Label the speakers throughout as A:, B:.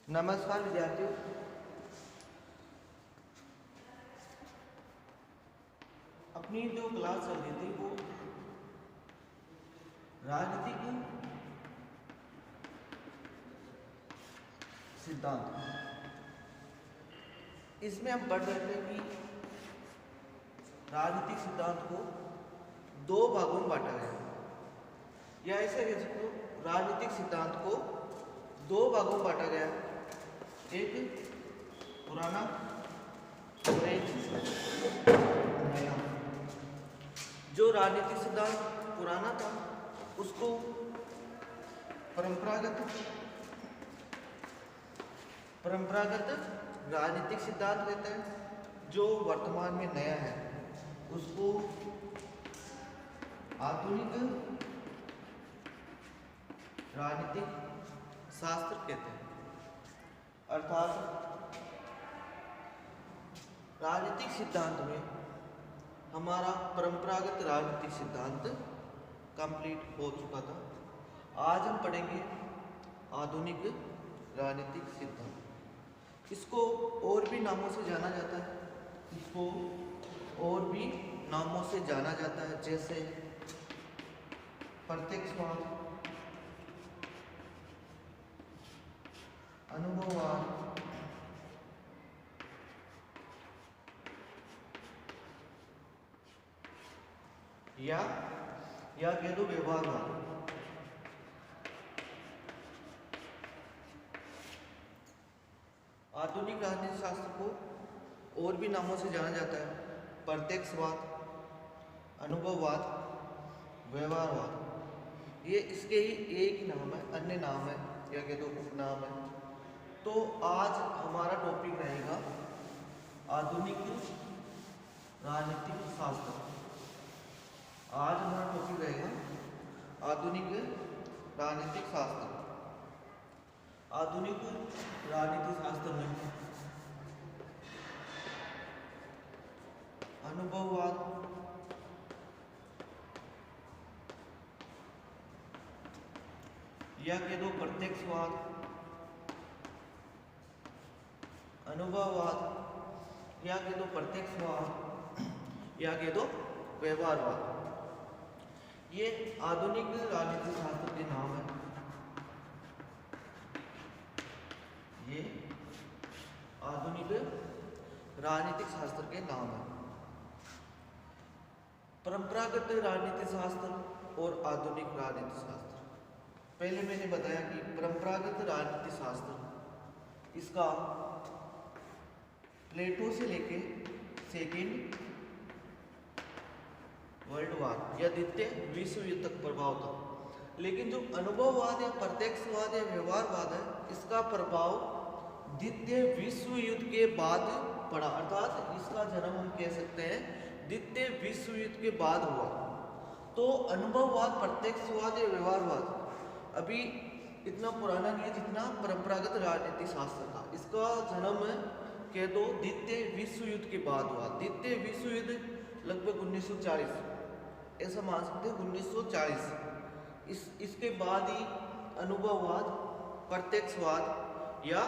A: नमस्कार विद्यार्थियों। अपनी जो क्लास चल रही थी वो राजनीतिक सिद्धांत, इसमें हम पढ़ रहे थे कि राजनीतिक सिद्धांत को दो भागों में बांटा गया, या ऐसे कह सकते हो राजनीतिक सिद्धांत को दो भागों में बांटा गया, एक पुराना और एक नया। जो राजनीतिक सिद्धांत पुराना था उसको परंपरागत राजनीतिक सिद्धांत कहते हैं। जो वर्तमान में नया है उसको आधुनिक राजनीतिक शास्त्र कहते हैं। अर्थात राजनीतिक सिद्धांत में हमारा परंपरागत राजनीतिक सिद्धांत कंप्लीट हो चुका था। आज हम पढ़ेंगे आधुनिक राजनीतिक सिद्धांत। इसको और भी नामों से जाना जाता है, जैसे प्रत्यक्षवाद, अनुभववाद, या कह दो व्यवहारवाद। आधुनिक राजनीतिक शास्त्र को और भी नामों से जाना जाता है, प्रत्यक्षवाद, अनुभववाद, व्यवहारवाद। ये इसके ही एक ही नाम है, अन्य नाम है या कह दो उपनाम है। तो आज हमारा टॉपिक रहेगा आधुनिक राजनीतिक शास्त्र। आज हमारा टॉपिक रहेगा आधुनिक राजनीतिक शास्त्र। आधुनिक राजनीतिक शास्त्र में अनुभववाद, या कह दो प्रत्यक्षवाद, अनुभववाद, या कह दो प्रत्यक्षवाद, या कह दो व्यवहारवाद। ये आधुनिक राजनीतिक शास्त्र के नाम है। ये आधुनिक राजनीतिक शास्त्र के नाम है। परंपरागत राजनीतिक शास्त्र और आधुनिक राजनीतिक शास्त्र। पहले मैंने बताया कि परंपरागत राजनीतिक शास्त्र इसका प्लेटो से लेके सेकेंड वर्ल्ड वार या द्वितीय विश्व युद्ध तक प्रभाव था। लेकिन जो अनुभववाद या प्रत्यक्षवाद या व्यवहारवाद है, इसका प्रभाव द्वितीय विश्व युद्ध के बाद पड़ा। अर्थात इसका जन्म हम कह सकते हैं द्वितीय विश्व युद्ध के बाद हुआ। तो अनुभववाद, प्रत्यक्षवाद या व्यवहारवाद अभी इतना पुराना नहीं है जितना परंपरागत राजनीतिक शास्त्र था। इसका जन्म कह दो द्वितीय विश्व युद्ध के बाद हुआ। द्वितीय विश्व युद्ध लगभग 1940, ऐसा मान सकते हैं 1940। इसके बाद ही अनुभववाद, प्रत्यक्षवाद या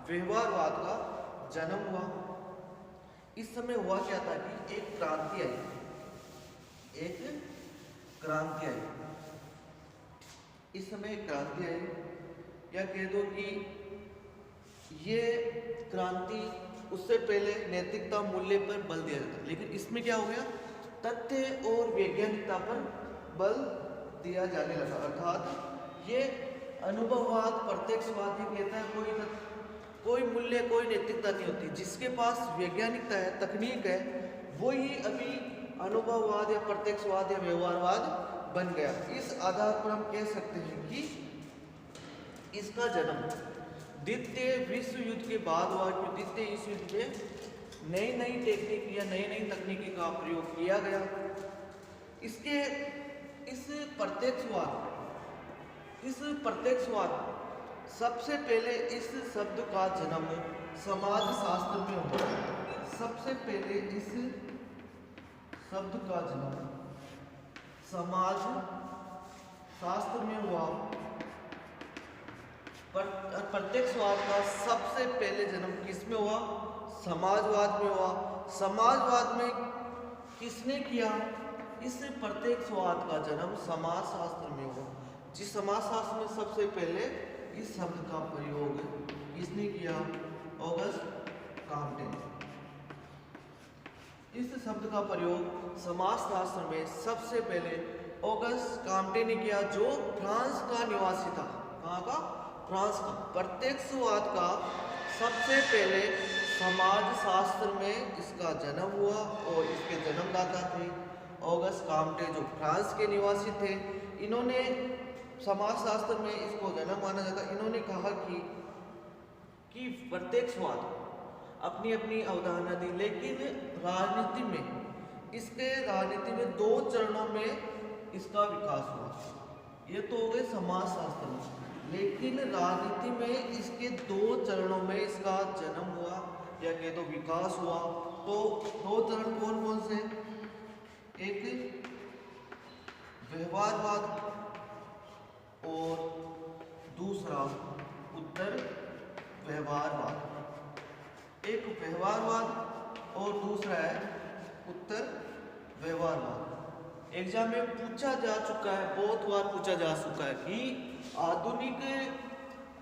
A: व्यवहारवाद का जन्म हुआ। इस समय हुआ क्या था कि एक क्रांति आई। इस समय एक क्रांति आई, या कह दो कि ये क्रांति उससे पहले नैतिकता मूल्य पर बल दिया जाता, लेकिन इसमें क्या हो गया, तथ्य और वैज्ञानिकता पर बल दिया जाने लगा। अर्थात ये अनुभववाद, प्रत्यक्षवाद ये कहता है कोई मूल्य, कोई नैतिकता नहीं होती। जिसके पास वैज्ञानिकता है, तकनीक है, वही अभी अनुभववाद या प्रत्यक्षवाद या व्यवहारवाद बन गया। इस आधार पर हम कह सकते हैं कि इसका जन्म द्वितीय विश्व युद्ध के बाद हुआ। द्वितीय विश्व युद्ध में नई नई टेक्निक या नई नई तकनीकी का प्रयोग किया गया। इस प्रत्यक्षवाद सबसे पहले इस शब्द का जन्म समाजशास्त्र में हुआ। सबसे पहले इस शब्द का जन्म समाज शास्त्र में हुआ। प्रत्यक्षवाद का सबसे पहले जन्म किसमें हुआ? समाजवाद में हुआ। समाजवाद में किसने किया? इस प्रत्यक्षवाद का जन्म समाजशास्त्र में हुआ। जिस समाजशास्त्र में सबसे पहले इस शब्द का प्रयोग किसने किया? ऑगस्ट काम्टे ने। इस शब्द का प्रयोग समाजशास्त्र में सबसे पहले ऑगस्ट काम्टे ने किया, जो फ्रांस का निवासी था। कहाँ का? फ्रांस का। प्रत्यक्षवाद का सबसे पहले समाजशास्त्र में इसका जन्म हुआ और इसके जन्मदाता थे ऑगस्ट काम्टे, जो फ्रांस के निवासी थे। इन्होंने समाजशास्त्र में इसको जन्म माना जाता। इन्होंने कहा कि प्रत्यक्षवाद अपनी अपनी अवधारणा दी, लेकिन राजनीति में 2 चरणों में इसका विकास हुआ। ये तो हो गए समाजशास्त्र में, लेकिन राजनीति में इसके 2 चरणों में इसका जन्म हुआ या कह तो विकास हुआ। तो 2 चरण कौन कौन से? एक व्यवहारवाद और दूसरा उत्तर व्यवहारवाद। एक व्यवहारवाद और दूसरा है उत्तर व्यवहारवाद। एग्जाम में पूछा जा चुका है, बहुत बार पूछा जा चुका है कि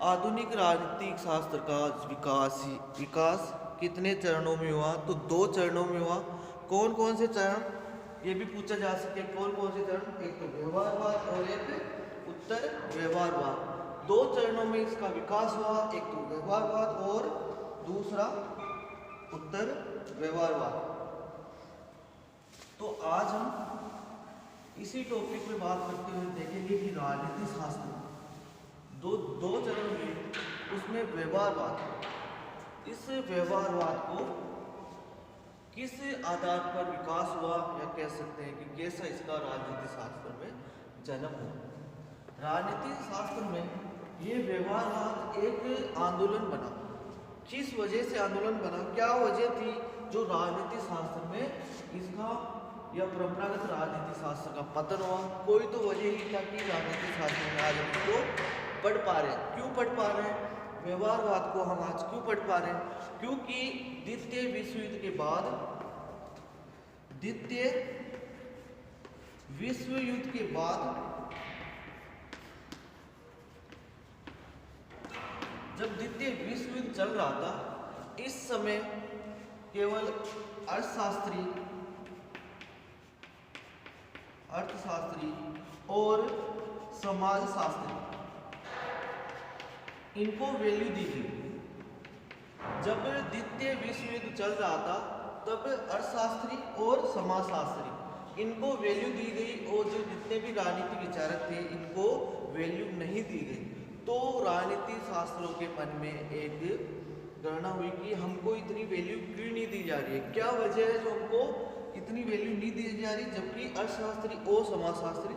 A: आधुनिक राजनीतिक शास्त्र का विकास कितने चरणों में हुआ? तो 2 चरणों में हुआ। कौन कौन से चरण? ये भी पूछा जा सके, कौन कौन से चरण? एक तो व्यवहारवाद और एक उत्तर व्यवहारवाद। 2 चरणों में इसका विकास हुआ, एक तो व्यवहारवाद और दूसरा उत्तर व्यवहारवाद। तो आज हम इसी टॉपिक पे बात करते हुए देखेंगे कि राजनीति शास्त्र दो चरण में, उसमें व्यवहारवाद, इस व्यवहारवाद को किस आधार पर विकास हुआ या कह सकते हैं कि कैसा इसका राजनीति शास्त्र में जन्म हुआ। राजनीति शास्त्र में ये व्यवहारवाद एक आंदोलन बना। किस वजह से आंदोलन बना? क्या वजह थी जो राजनीति शास्त्र में इसका या परंपरागत राजनीति शास्त्र का पतन हुआ? कोई तो वजह ही था कि राजनीति शास्त्र में आज हम इसको पढ़ पा रहे हैं। क्यों पढ़ पा रहे हैं व्यवहारवाद को हम आज? क्यों पढ़ पा रहे हैं? क्योंकि द्वितीय विश्व युद्ध के बाद जब द्वितीय विश्व युद्ध चल रहा था, इस समय केवल अर्थशास्त्री और समाजशास्त्री इनको वैल्यू दी गई। जब द्वितीय विश्व युद्ध चल रहा था तब अर्थशास्त्री और समाजशास्त्री इनको वैल्यू दी गई और जो जितने भी राजनीतिक विचारक थे इनको वैल्यू नहीं दी गई। तो राजनीति शास्त्रों के मन में एक गणना हुई कि हमको इतनी वैल्यू क्यों नहीं दी जा रही है, क्या वजह है जो हमको इतनी वैल्यू नहीं दी जा रही, जबकि अर्थशास्त्री और समाजशास्त्री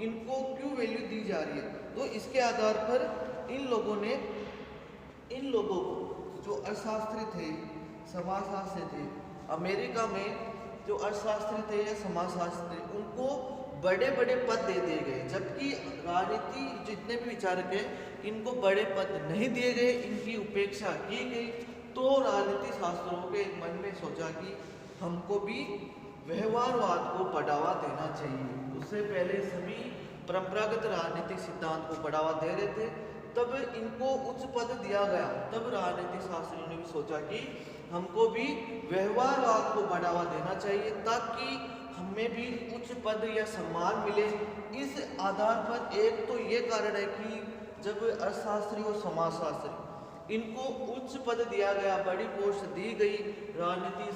A: इनको क्यों वैल्यू दी जा रही है। तो इसके आधार पर इन लोगों को जो अर्थशास्त्री थे, समाजशास्त्री थे, अमेरिका में जो अर्थशास्त्री थे या समाजशास्त्री, उनको बड़े बड़े पद दे दिए गए, जबकि राजनीति जितने भी विचारक हैं इनको बड़े पद नहीं दिए गए, इनकी उपेक्षा की गई। तो राजनीति शास्त्रों के मन में सोचा कि हमको भी व्यवहारवाद को बढ़ावा देना चाहिए। उससे पहले सभी परंपरागत राजनीतिक सिद्धांत को बढ़ावा दे रहे थे, तब इनको उच्च पद दिया गया। तब राजनीतिक शास्त्रियों ने भी सोचा कि हमको भी व्यवहारवाद को बढ़ावा देना चाहिए ताकि हमें भी उच्च पद या सम्मान मिले। इस आधार पर एक तो ये कारण है कि जब अर्थशास्त्री और समाजशास्त्री इनको उच्च पद दिया गया, बड़ी पोस्ट दी गई, राजनीति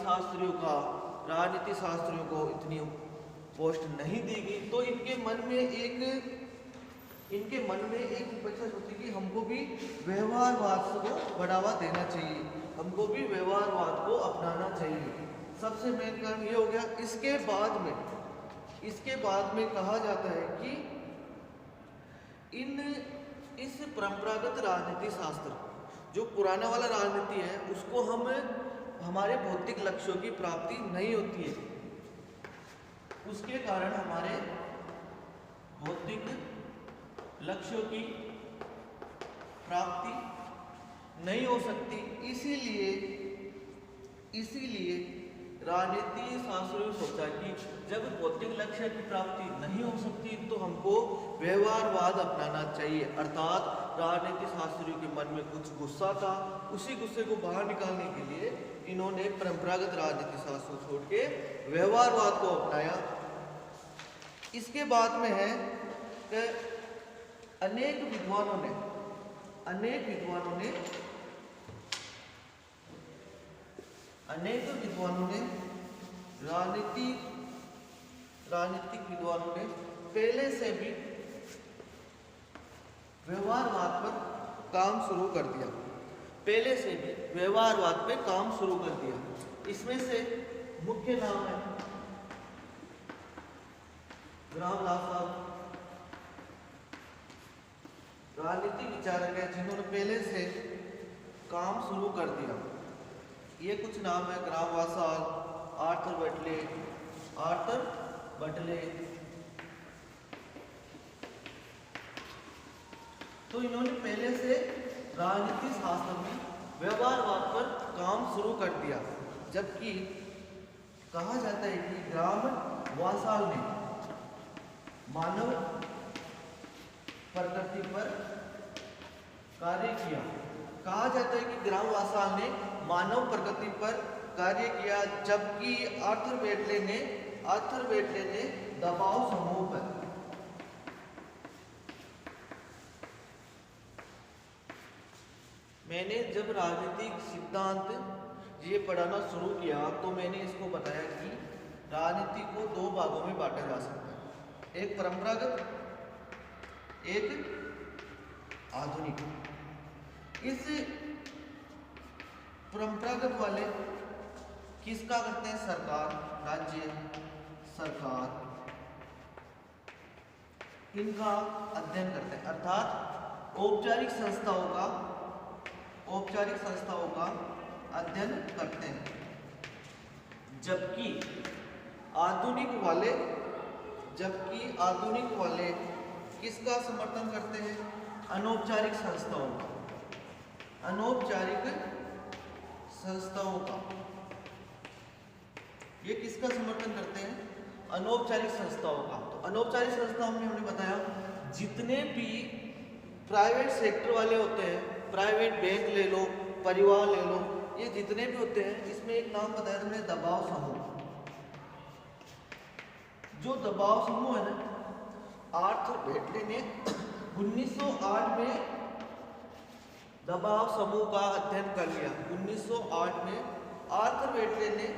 A: शास्त्रियों को इतनी पोस्ट नहीं दी गई, तो इनके मन में एक उपेक्षा होती कि हमको भी व्यवहारवाद को बढ़ावा देना चाहिए, हमको भी व्यवहारवाद को अपनाना चाहिए। सबसे मेन कारण ये हो गया। इसके बाद में कहा जाता है कि इस परंपरागत राजनीति शास्त्र जो पुराना वाला राजनीति है उसको हमारे भौतिक लक्ष्यों की प्राप्ति नहीं होती है, उसके कारण हमारे भौतिक लक्ष्यों की प्राप्ति नहीं हो सकती। इसीलिए राजनीति शास्त्रियों ने सोचा कि जब भौतिक लक्ष्य की प्राप्ति नहीं हो सकती तो हमको व्यवहारवाद अपनाना चाहिए। अर्थात राजनीति शास्त्रियों के मन में कुछ गुस्सा था, उसी गुस्से को बाहर निकालने के लिए इन्होंने परंपरागत राजनीति शास्त्र को छोड़ के व्यवहारवाद को अपनाया। इसके बाद में है कि अनेक विद्वानों ने राजनीतिक विद्वानों ने पहले से भी व्यवहारवाद पर काम शुरू कर दिया। इसमें से मुख्य नाम है ग्रामदास साहब, राजनीतिक विचारक है जिन्होंने पहले से काम शुरू कर दिया। ये कुछ नाम है ग्रामवासाल, आर्थर बटले। तो इन्होंने पहले से राजनीति शास्त्र में व्यवहारवाद पर काम शुरू कर दिया। जबकि कहा जाता है कि ग्रामवासाल ने मानव प्रकृति पर कार्य किया। जबकि आर्थर बेटले ने दबाव समूह पर। मैंने जब राजनीतिक सिद्धांत ये पढ़ाना शुरू किया तो मैंने इसको बताया कि राजनीति को दो भागों में बांटा जा सकता है, एक परंपरागत, एक आधुनिक। इस परंपरागत वाले किसका करते हैं? राज्य सरकार इनका अध्ययन करते हैं, अर्थात औपचारिक संस्थाओं का अध्ययन करते हैं। जबकि आधुनिक वाले किसका समर्थन करते हैं? अनौपचारिक संस्थाओं का। ये किसका समर्थन करते हैं? अनौपचारिक संस्थाओं का। तो अनौपचारिक संस्थाओं में हमने बताया जितने भी प्राइवेट सेक्टर वाले होते हैं, प्राइवेट बैंक ले लो, परिवार ले लो, ये जितने भी होते हैं, इसमें एक नाम बताया हमने दबाव समूह। जो दबाव समूह है ना, आर्थर बेटले ने 1908 में दबाव समूह का अध्ययन कर लिया। 1908 में आर्थर बेटले ने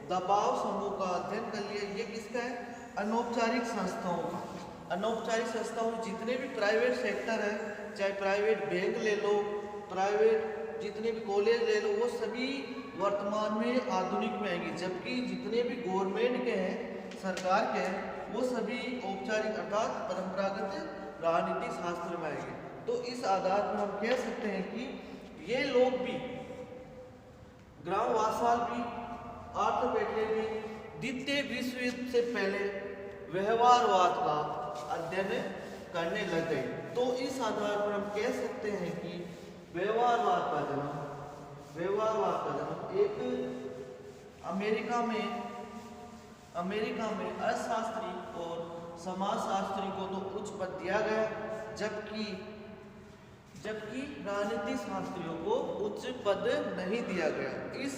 A: दबाव समूह का अध्ययन कर लिया। ये किसका है? अनौपचारिक संस्थाओं का। अनौपचारिक संस्थाओं में जितने भी प्राइवेट सेक्टर है, चाहे प्राइवेट बैंक ले लो, प्राइवेट जितने भी कॉलेज ले लो, वो सभी वर्तमान में आधुनिक में आएंगे। जबकि जितने भी गवर्नमेंट के हैं, सरकार के हैं, वो सभी औपचारिक अर्थात परंपरागत राजनीतिक शास्त्र में आएंगे। तो इस आधार पर हम कह सकते हैं कि ये लोग भी, ग्रामवासाल भी, आर्थर बेटले भी द्वितीय विश्व युद्ध से पहले व्यवहारवाद का अध्ययन करने लग गए। तो इस आधार पर हम कह सकते हैं कि व्यवहारवाद का जन्म एक अमेरिका में अर्थशास्त्री और समाजशास्त्री को तो उच्च पद दिया गया, जबकि राजनीतिक शास्त्रियों को उच्च पद नहीं दिया गया। इस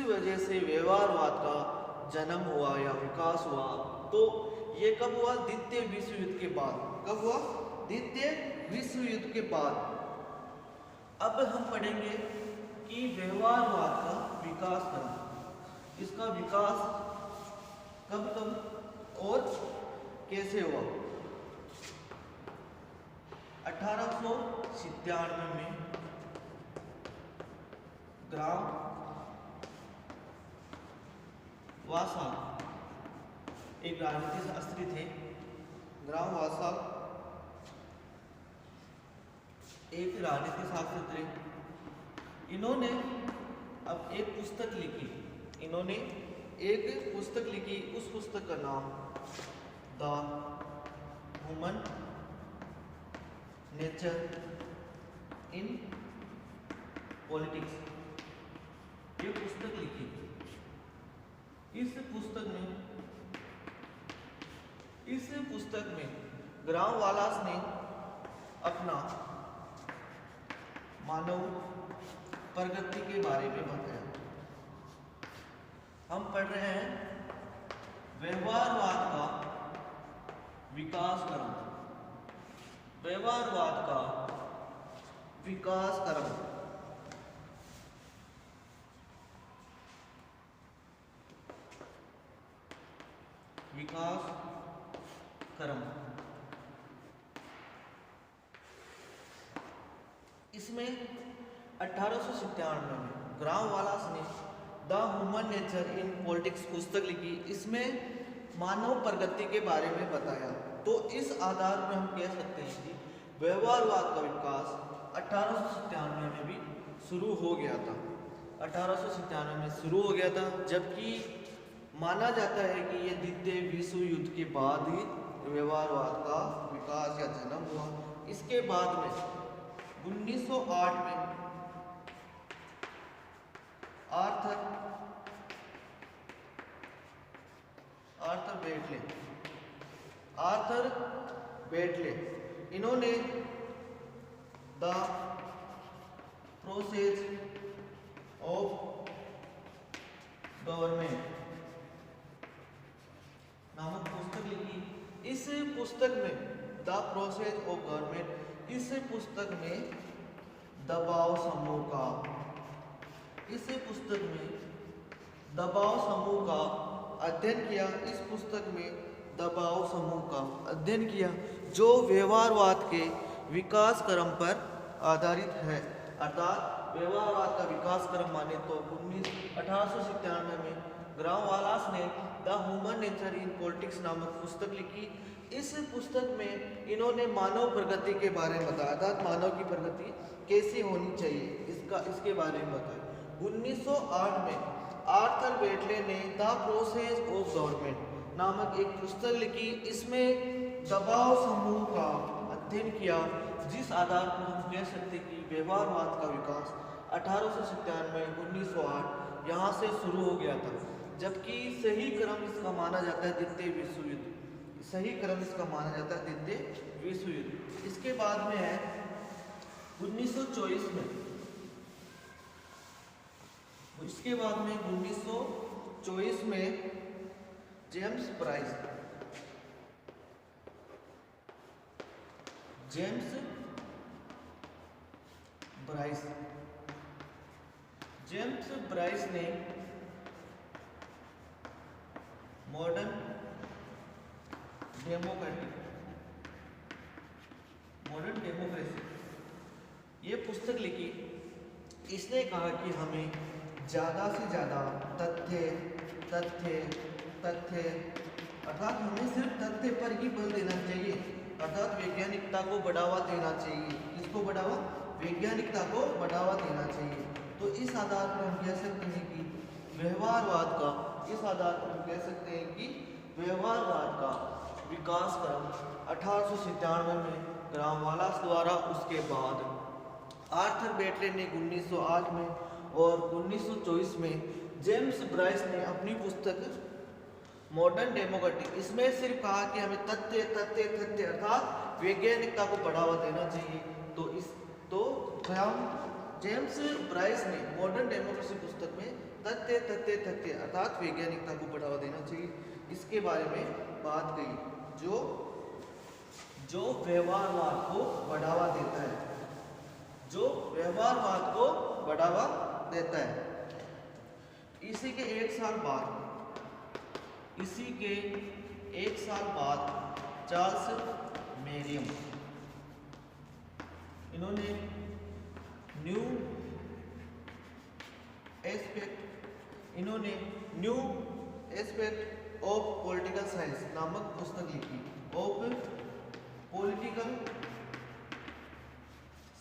A: वजह से व्यवहारवाद का जन्म हुआ या विकास हुआ। तो ये कब हुआ? द्वितीय विश्व युद्ध के बाद। कब हुआ? द्वितीय विश्व युद्ध के बाद। अब हम पढ़ेंगे कि व्यवहारवाद का विकास करना, इसका विकास कब और कैसे हुआ। 1897 में ग्रामवासाल एक राजनीतिक शास्त्री थे। ग्रामवासाल एक राजनीतिक शास्त्री थे। इन्होंने अब एक पुस्तक लिखी। उस पुस्तक का नाम the human nature in politics ये पुस्तक लिखी। इस पुस्तक में ग्राम वालास ने अपना मानव प्रगति के बारे में बताया। हम पढ़ रहे हैं व्यवहारवाद का विकास क्रम। व्यवहारवाद का विकास क्रम। विकास क्रम इसमें 1897 में ग्राम वालास ने the human nature in politics पुस्तक लिखी। इसमें मानव प्रगति के बारे में बताया। तो इस आधार पर हम कह सकते हैं कि व्यवहारवाद का विकास 1897 में भी शुरू हो गया था। 1897 में शुरू हो गया था, जबकि माना जाता है कि ये द्वितीय विश्व युद्ध के बाद ही व्यवहारवाद का विकास या जन्म हुआ। इसके बाद में 1908 में आर्थर बेटले इन्होंने द प्रोसेस ऑफ गवर्नमेंट नामक पुस्तक लिखी। इस पुस्तक में द प्रोसेस ऑफ गवर्नमेंट, इस पुस्तक में दबाव समूह का, इस पुस्तक में दबाव समूह का अध्ययन किया। इस पुस्तक में दबाव समूह का अध्ययन किया जो व्यवहारवाद के विकास क्रम पर आधारित है। अर्थात व्यवहारवाद का विकास क्रम माने तो 1897 में ग्राम वालास ने the human nature in politics नामक पुस्तक लिखी। इस पुस्तक में इन्होंने मानव प्रगति के बारे में बताया, अर्थात मानव की प्रगति कैसी होनी चाहिए इसके बारे में बताया। 1908 में आर्थर बेटले ने द प्रोसेस ऑफ गवर्नमेंट नामक एक पुस्तक लिखी। इसमें दबाव समूह का अध्ययन किया, जिस आधार पर हम कह सकते कि व्यवहारवाद का विकास 1897 1908 यहाँ से शुरू हो गया था। जबकि सही क्रम इसका माना जाता है द्वितीय विश्व युद्ध। सही क्रम इसका माना जाता है द्वितीय विश्व युद्ध। इसके बाद में है 1924 में, इसके बाद में 1924 में जेम्स ब्राइस ने मॉडर्न डेमोक्रेसी ये पुस्तक लिखी। इसने कहा कि हमें ज़्यादा से ज़्यादा तथ्य अर्थात हमें सिर्फ तथ्य पर ही बल देना चाहिए, अर्थात वैज्ञानिकता को बढ़ावा देना चाहिए। किसको बढ़ावा? वैज्ञानिकता को बढ़ावा देना चाहिए। तो इस आधार पर हम कह सकते हैं कि व्यवहारवाद का व्यवहारवाद का विकास क्रम 1897 में ग्राम वालास द्वारा, उसके बाद आर्थर बेटले ने 1908 में और 1924 में जेम्स ब्राइस ने अपनी पुस्तक मॉडर्न डेमोक्रेसी, इसमें सिर्फ कहा कि हमें तथ्य अर्थात वैज्ञानिकता को बढ़ावा देना चाहिए। तो जेम्स ब्राइस ने मॉडर्न डेमोक्रेसी पुस्तक में तथ्य अर्थात वैज्ञानिकता को बढ़ावा देना चाहिए इसके बारे में बात कही, जो व्यवहारवाद को बढ़ावा देता है, जो व्यवहारवाद को बढ़ावा देता है। इसी के एक साल बाद चार्ल्स मेरियम इन्होंने new aspect of political science नामक पुस्तक लिखी। ऑफ पॉलिटिकल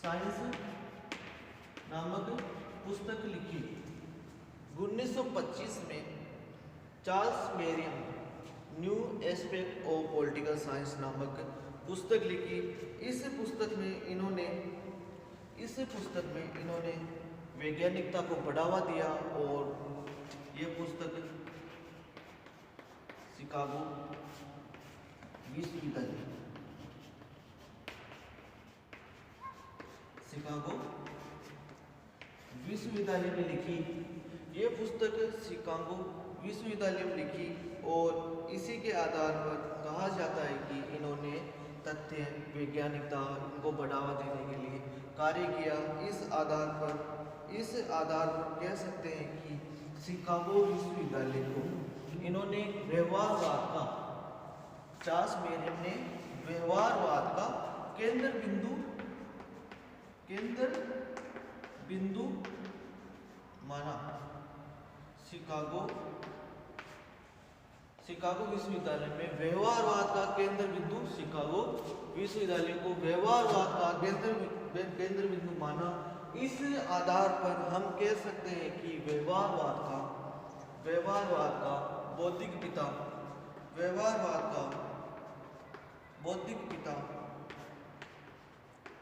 A: साइंस नामक पुस्तक लिखी। 1925 में Charles मेरियम new aspect of political science नामक पुस्तक लिखी। इस पुस्तक में इन्होंने वैज्ञानिकता को बढ़ावा दिया और ये पुस्तक शिकागो विश्वविद्यालय में लिखी। ये पुस्तक शिकागो विश्वविद्यालय में लिखी और इसी के आधार पर कहा जाता है कि इन्होंने तथ्य वैज्ञानिकता इनको बढ़ावा देने के लिए कार्य किया। इस आधार पर कह सकते हैं कि शिकागो विश्वविद्यालय को इन्होंने व्यवहारवाद का, चार्ल्स मेरियम ने व्यवहारवाद का केंद्र बिंदु माना। शिकागो विश्वविद्यालय में व्यवहारवाद का केंद्र बिंदु, शिकागो विश्वविद्यालय को व्यवहारवाद का केंद्र बिंदु माना। इस आधार पर हम कह सकते हैं कि व्यवहारवाद का बौद्धिक पिता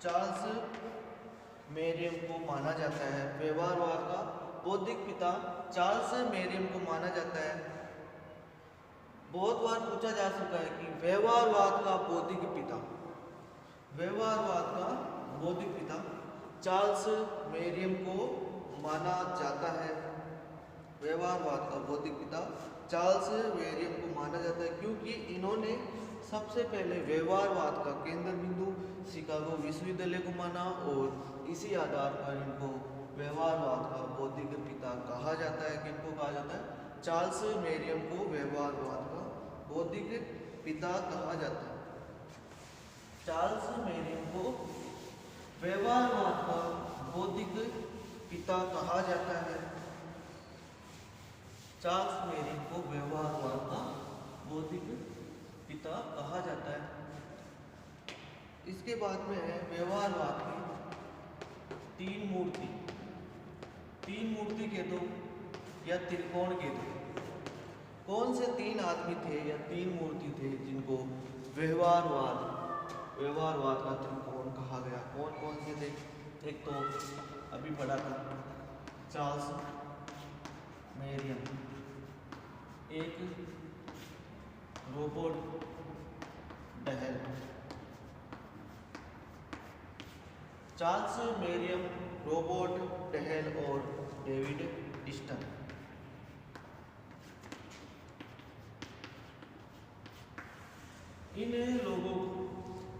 A: चार्ल्स मेरियम को माना जाता है। व्यवहारवाद का बौद्धिक पिता चार्ल्स मेरियम को माना जाता है। बहुत बार पूछा जा चुका है कि व्यवहारवाद का बौद्धिक पिता चार्ल्स मेरियम को माना जाता है। व्यवहारवाद का बौद्धिक पिता चार्ल्स मेरियम को माना जाता है क्योंकि इन्होंने सबसे पहले व्यवहारवाद का केंद्र बिंदु शिकागो विश्वविद्यालय को माना और इसी आधार पर इनको व्यवहारवाद का बौद्धिक पिता कहा जाता है। किनको कहा जाता है? चार्ल्स मेरियम को व्यवहारवाद का बौद्धिक पिता कहा जाता है। चार्ल्स मेरियम को व्यवहारवाद का बौद्धिक पिता कहा जाता है। चार्ल्स मेरियम को व्यवहारवाद का बौद्धिक पिता कहा जाता है। इसके बाद में है व्यवहारवाद की तीन मूर्ति के दो या त्रिकोण के दो। कौन से तीन आदमी थे या तीन मूर्ति थे जिनको व्यवहारवाद का त्रिकोण कहा गया? कौन कौन से थे? एक तो अभी पढ़ा था चार्ल्स मेरियम, एक रॉबर्ट डहेल। चार्ल्स मेरियम, रॉबर्ट डहेल और डेविड ईस्टन।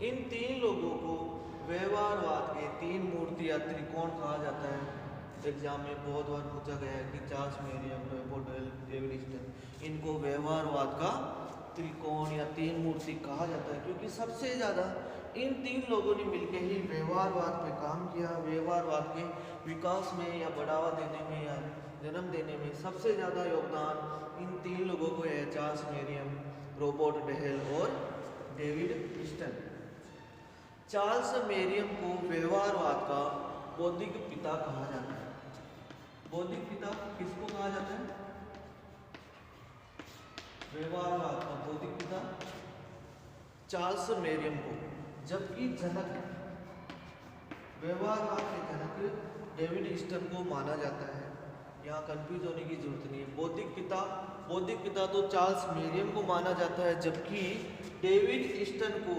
A: इन तीन लोगों को व्यवहारवाद के तीन मूर्ति या त्रिकोण कहा जाता है। एग्जाम में बहुत बार पूछा गया है कि Charles Merriam, Robert Dahl, David Easton, इनको व्यवहारवाद का त्रिकोण या तीन मूर्ति कहा जाता है क्योंकि सबसे ज़्यादा इन तीन लोगों ने मिलकर ही व्यवहारवाद पे काम किया। व्यवहारवाद के विकास में या बढ़ावा देने में या जन्म देने में सबसे ज़्यादा योगदान इन तीन लोगों को है, चार्ल्स मेरियम, रॉबर्ट डहेल और डेविड ईस्टन। चार्ल्स मेरियम को व्यवहारवाद का बौद्धिक पिता कहा जाता है। बौद्धिक पिता किसको कहा जाता है? व्यवहारवाद का बौद्धिक पिता चार्ल्स मेरियम को, जबकि व्यवहारवाद के जनक डेविड ईस्टन को माना जाता है। यहाँ कंफ्यूज होने की जरूरत नहीं है। बौद्धिक पिता तो चार्ल्स मेरियम को माना जाता है, जबकि डेविड ईस्टन को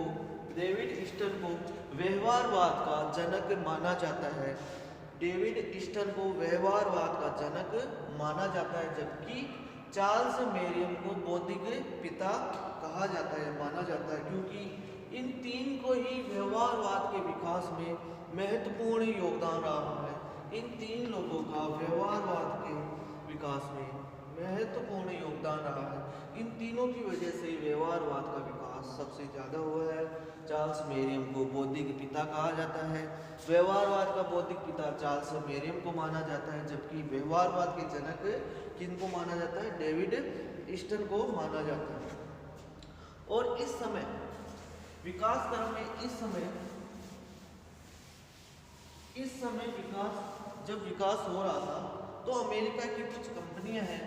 A: व्यवहारवाद का जनक माना जाता है। डेविड ईस्टन को व्यवहारवाद का जनक माना जाता है, जबकि चार्ल्स मेरियम को बौद्धिक पिता कहा जाता है, माना जाता है, क्योंकि इन तीन को ही व्यवहारवाद के विकास में महत्वपूर्ण योगदान रहा है। इन तीन लोगों का व्यवहारवाद के विकास में महत्वपूर्ण योगदान रहा है। इन तीनों की वजह से व्यवहारवाद का विकास सबसे ज़्यादा हुआ है। चार्ल्स मेरियम को बौद्धिक पिता कहा जाता है। व्यवहारवाद का बौद्धिक पिता चार्ल्स मेरियम को माना जाता है, जबकि व्यवहारवाद के जनक किनको माना जाता है? डेविड ईस्टन को माना जाता है। और इस समय विकास क्रम में जब विकास हो रहा था तो अमेरिका की कुछ कंपनियां हैं,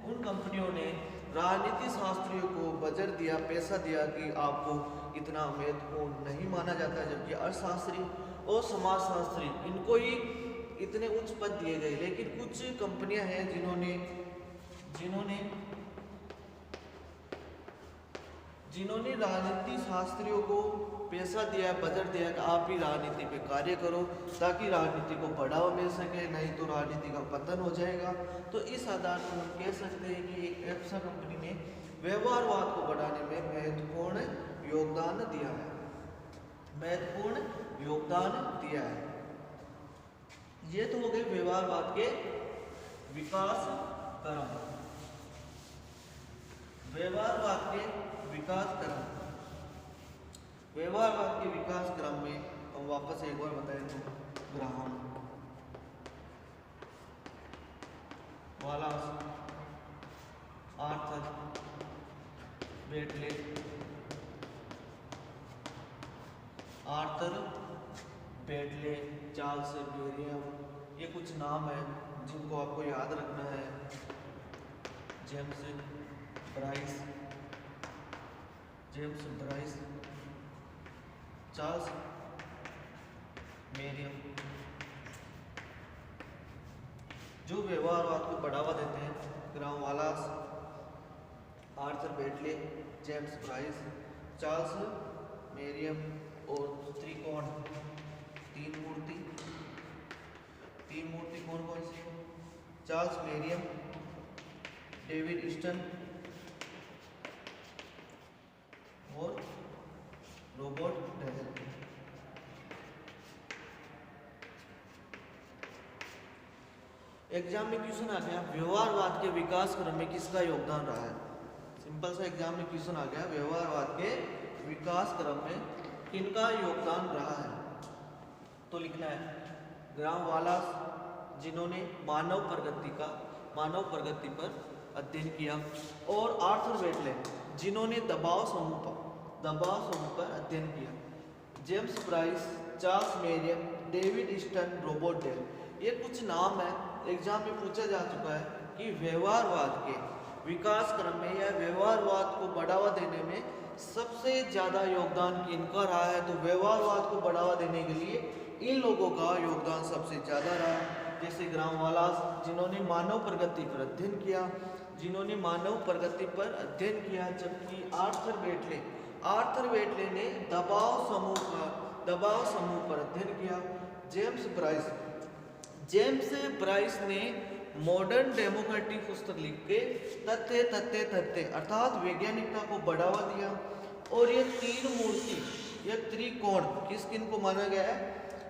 A: उन कंपनियों ने राजनीति शास्त्रियों को बजट दिया, पैसा दिया कि आपको इतना महत्वपूर्ण नहीं माना जाता, जबकि अर्थशास्त्री और समाजशास्त्री इनको ही इतने उच्च पद दिए गए। लेकिन कुछ कंपनियां हैं जिन्होंने राजनीति शास्त्रियों को पैसा दिया, बजट दिया कि आप भी राजनीति पे कार्य करो ताकि राजनीति को बढ़ावा मिल सके, नहीं तो राजनीति का पतन हो जाएगा। तो इस आधार पर हम कह सकते हैं कि एक एप्सा कंपनी ने व्यवहारवाद को बढ़ाने में महत्वपूर्ण योगदान दिया है, ये तो हो गए व्यवहारवाद के विकास क्रम। व्यवहारवाद के विकास क्रम में हम वापस एक बार बताएं तो Graham, Wallas, Arthur Beetle, Charles मेरियम, ये कुछ नाम है जिनको आपको याद रखना है। जेम्स ब्राइस, चार्ल्स मेरियम, जो व्यवहारवाद को बढ़ावा देते हैं। Graham Wallas, Arthur Bentley, James Bryce, Charles Merriam और त्रिकोण, तीन मूर्ति कौन कौन सी? चार्ल्स मेरियम, डेविड ईस्टन और रॉबर्ट डेहल। एग्जाम में क्वेश्चन आ गया व्यवहारवाद के विकास क्रम में किसका योगदान रहा है। सिंपल सा एग्जाम में क्वेश्चन आ गया व्यवहारवाद के विकास क्रम में किनका योगदान रहा है। तो लिखना है ग्राहम वालास, जिन्होंने मानव प्रगति पर अध्ययन किया, और आर्थर बेटले, जिन्होंने दबाव समूह पर अध्ययन किया। James Bryce, Charles Merriam, David Easton, Robert Dahl, ये कुछ नाम है एग्जाम में पूछा जा चुका है कि व्यवहारवाद के विकास क्रम में या व्यवहारवाद को बढ़ावा देने में सबसे ज़्यादा योगदान किनका रहा है। तो व्यवहारवाद को बढ़ावा देने के लिए इन लोगों का योगदान सबसे ज़्यादा रहा। जैसे ग्राहम वालास, जिन्होंने मानव प्रगति पर अध्ययन किया, जबकि आर्थर बेटले ने दबाव समूह पर अध्ययन किया। जेम्स ब्राइस ने मॉडर्न डेमोक्रेटिक पुस्तक लिख के तथ्य अर्थात वैज्ञानिकता को बढ़ावा दिया। और ये त्रिकोण किन को माना गया है?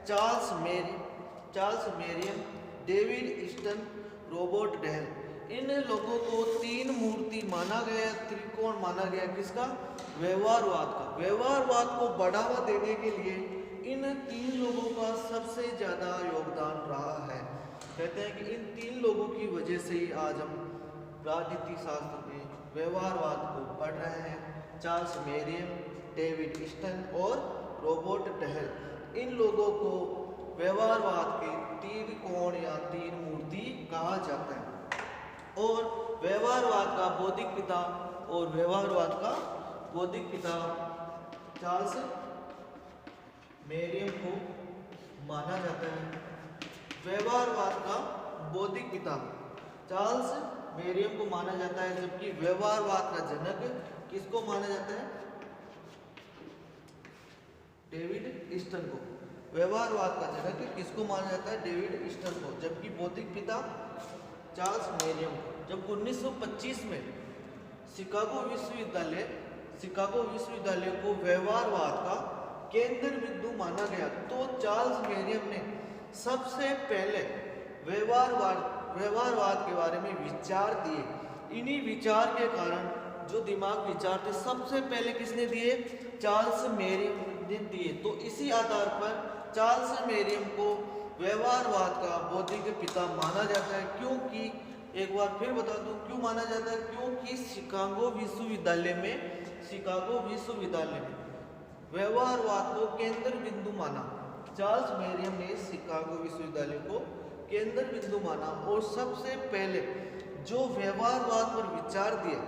A: Charles Merriam, David Easton, Robert Dahl, इन लोगों को तीन मूर्ति माना गया, त्रिकोण माना गया। किसका? व्यवहारवाद का। व्यवहारवाद को बढ़ावा देने के लिए इन तीन लोगों का सबसे ज़्यादा योगदान रहा है। कहते हैं कि इन तीन लोगों की वजह से ही आज हम राजनीति शास्त्र में व्यवहारवाद को पढ़ रहे हैं। चार्ल्स मेरियम, डेविड ईस्टन और रॉबर्ट डेल, इन लोगों को व्यवहारवाद के तीन कोण या तीन मूर्ति कहा जाता है। और व्यवहारवाद का बौद्धिक पिता चार्ल्स मेरियम को माना जाता है। व्यवहारवाद का बौद्धिक पिता चार्ल्स मेरियम को माना जाता है, जबकि व्यवहारवाद का जनक किसको माना जाता है? डेविड ईस्टन को। व्यवहारवाद का जनक किसको माना जाता है? डेविड ईस्टन को। जबकि बौद्धिक पिता चार्ल्स मेरियम को। जब 1925 में शिकागो विश्वविद्यालय को व्यवहारवाद का केंद्र बिंदु माना गया, तो चार्ल्स मेरियम ने सबसे पहले व्यवहारवाद के बारे में विचार दिए। इन्हीं विचार के कारण जो दिमाग विचार थे सबसे पहले किसने दिए? चार्ल्स मेरियम ने दिए। तो इसी आधार पर चार्ल्स मेरियम को व्यवहारवाद का बौद्धिक पिता माना जाता है। क्योंकि एक बार फिर बता दूं क्यों माना जाता है, क्योंकि शिकागो विश्वविद्यालय में व्यवहारवाद को केंद्र बिंदु माना। चार्ल्स मेरियम ने शिकागो विश्वविद्यालय को केंद्र बिंदु माना और सबसे पहले जो व्यवहारवाद पर विचार दिया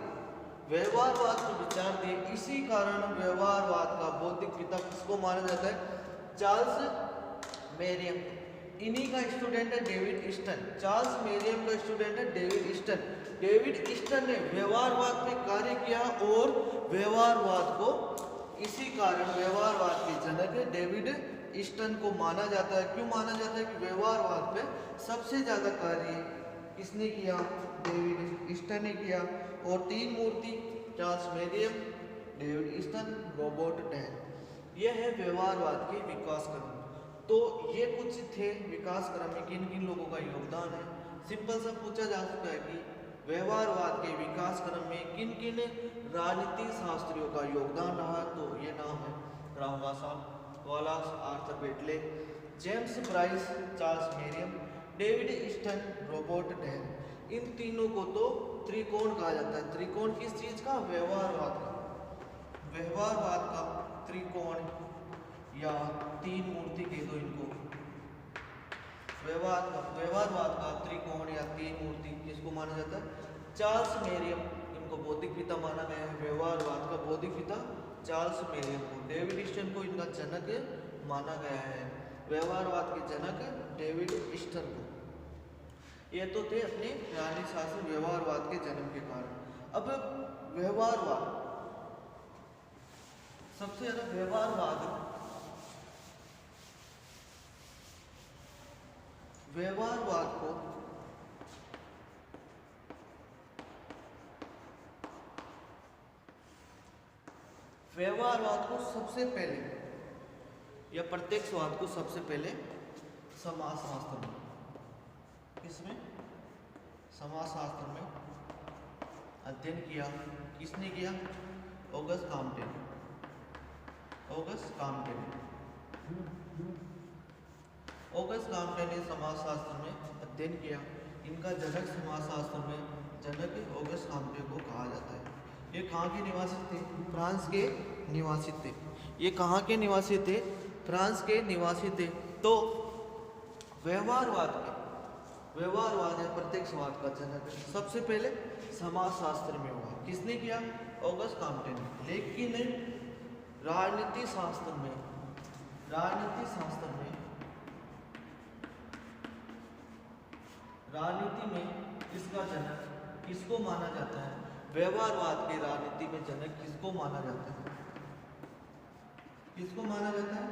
A: व्यवहारवाद को विचार दिए। इसी कारण व्यवहारवाद का बौद्धिक पिता किसको माना जाता है? चार्ल्स मेरियम। इन्हीं का स्टूडेंट है डेविड ईस्टन। चार्ल्स मेरियम का स्टूडेंट है डेविड ईस्टन। डेविड ईस्टन ने व्यवहारवाद पे कार्य किया और व्यवहारवाद को, इसी कारण व्यवहारवाद के जनक डेविड ईस्टन को माना जाता है। क्यों माना जाता है? कि व्यवहारवाद पे सबसे ज्यादा कार्य किसने किया? डेविड ईस्टन ने किया। और तीन मूर्ति Charles Merriam, David Easton, Robert Dahl, यह है व्यवहारवाद के विकास क्रम। तो ये कुछ थे विकास क्रम में किन किन लोगों का योगदान है। सिंपल सा पूछा जा सकता है कि व्यवहारवाद के विकास क्रम में किन किन राजनीति शास्त्रियों का योगदान रहा। तो ये नाम है रामवासा, Wallas, Arthur Bentley, James Bryce, Charles Merriam, David Easton, Robert Dahl. इन तीनों को तो त्रिकोण कहा जाता है। त्रिकोण किस चीज का? व्यवहारवाद का। व्यवहारवाद का त्रिकोण या तीन मूर्ति कह दो इनको। व्यवहारवाद का त्रिकोण या तीन मूर्ति किसको माना जाता है? चार्ल्स मेरियम, इनको बौद्धिक पिता माना गया है। व्यवहारवाद का बौद्धिक पिता चार्ल्स मेरियम को। डेविड ईस्टन को इनका जनक माना गया है। व्यवहारवाद के जनक डेविड ईस्टन को। ये तो थे अपने राजनीति शास्त्र व्यवहारवाद के जन्म के कारण। अब व्यवहारवाद, सबसे ज्यादा व्यवहारवाद को सबसे पहले, या प्रत्यक्षवाद को सबसे पहले समाजशास्त्र में, किसमें? समाजशास्त्र में अध्ययन किया। किसने किया? ऑगस्ट कॉम्टे ने। ऑगस्ट कॉम्टे ने समाजशास्त्र में अध्ययन किया। इनका जनक समाजशास्त्र में जनक ऑगस्ट कॉम्टे को कहा जाता है। ये कहाँ के निवासी थे? फ्रांस के निवासी थे। ये कहाँ के निवासी थे? फ्रांस के निवासी थे। तो व्यवहारवाद या प्रत्यक्षवाद का जनक सबसे पहले समाजशास्त्र में हुआ। किसने किया? ऑगस्ट कॉम्टे ने। लेकिन राजनीति में इसका जनक किसको माना जाता है? व्यवहारवाद के राजनीति में जनक किसको माना जाता है? किसको माना जाता है?